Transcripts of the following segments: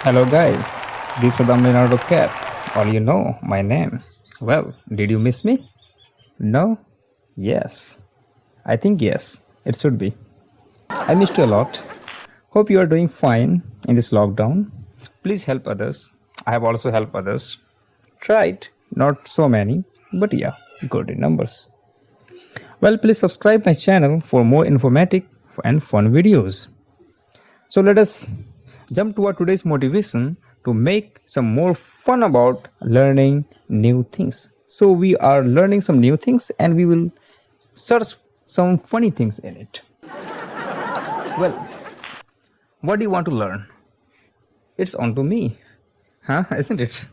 Hello guys, this is Saddam Leonardo Cat. All you know my name. Well, did you miss me? No? Yes. I think yes. It should be. I missed you a lot. Hope you are doing fine in this lockdown. Please help others. I have also helped others. Tried, not so many, but yeah, good in numbers. Well, please subscribe my channel for more informative and fun videos. So let us jump to our today's motivation to make some more fun about learning new things. So we are learning some new things and we will search some funny things in it. Well, what do you want to learn? It's on to me, huh? Isn't it?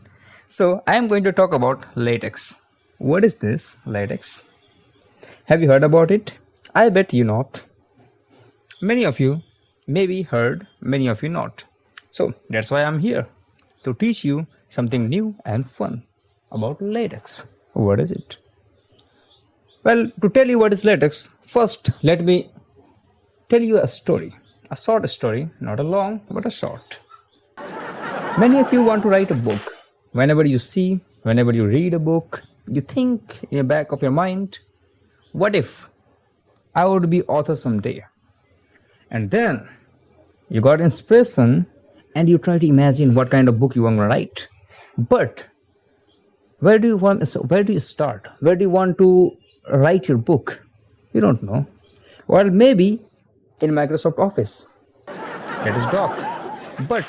So I am going to talk about latex. What is this latex? Have you heard about it? I bet you not. Many of you maybe heard, many of you not. So that's why I'm here to teach you something new and fun about latex. What is it? Well, to tell you what is latex, first let me tell you a story. A short story, not a long, but a short. Many of you want to write a book. Whenever you read a book, you think in the back of your mind, what if I would be author someday? And then you got inspiration and you try to imagine what kind of book you want to write. But where do you start? Where do you want to write your book? You don't know. Well, maybe in Microsoft Office. That is doc. But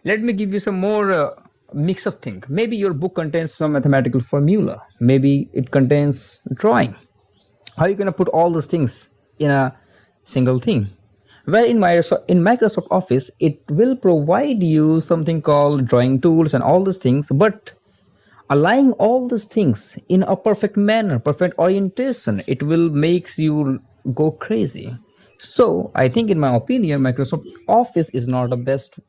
let me give you some more mix of things. Maybe your book contains some mathematical formula. Maybe it contains drawing. How are you going to put all those things in a single thing? Well, in Microsoft Office, it will provide you something called drawing tools and all those things, but aligning all these things in a perfect manner, perfect orientation, it will makes you go crazy. So I think, in my opinion, Microsoft Office is not the best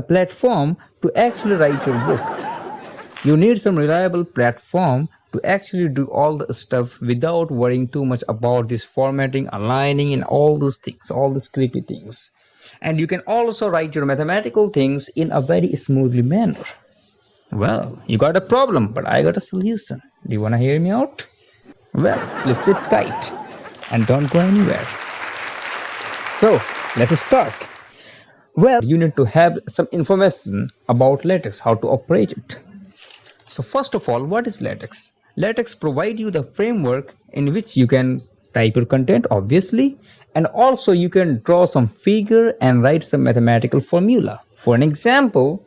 platform to actually write your book. You need some reliable platform to actually do all the stuff without worrying too much about this formatting, aligning, and all those things, all these creepy things. And you can also write your mathematical things in a very smoothly manner. Well, you got a problem, but I got a solution. Do you want to hear me out? Well, please sit tight and don't go anywhere. So, let's start. Well, you need to have some information about latex, how to operate it. So first of all, what is latex? Latex provides you the framework in which you can type your content, obviously, and also you can draw some figure and write some mathematical formula. For an example,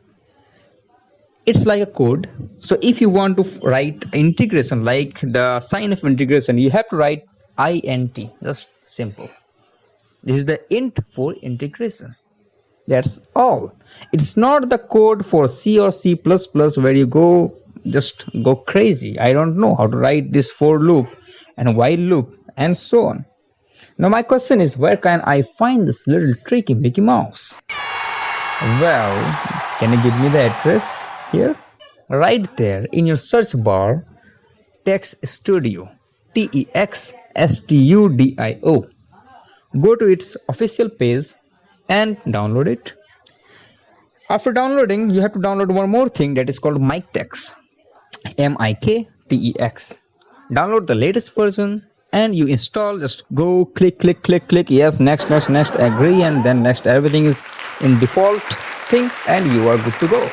it's like a code. So if you want to write integration, like the sign of integration, you have to write int, just simple. This is the int for integration. That's all. It's not the code for C or C++ where you just go crazy. I don't know how to write this for loop and while loop and so on. Now my question is, where can I find this little tricky Mickey Mouse? Well, can you give me the address here? Right there in your search bar, Text Studio, TEXSTUDIO. Go to its official page and download it. After downloading, you have to download one more thing that is called MikTeX, MIKTEX. Download the latest version and you install. Just go click, yes, next, agree, and then next. Everything is in default thing and you are good to go.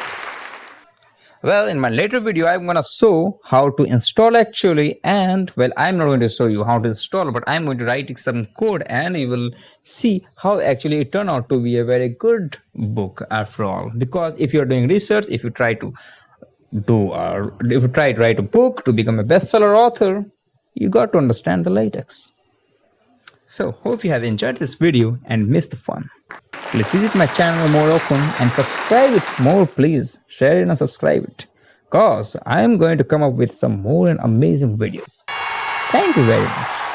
Well, in my later video, I'm gonna show how to install actually, and well, I'm not going to show you how to install, but I'm going to write some code and you will see how actually it turned out to be a very good book after all. Because if you're doing research, if you try to write a book to become a bestseller author, you got to understand the latex. So, hope you have enjoyed this video and missed the fun. Please visit my channel more often and subscribe it more, please. Share it and subscribe it. Cause I am going to come up with some more and amazing videos. Thank you very much.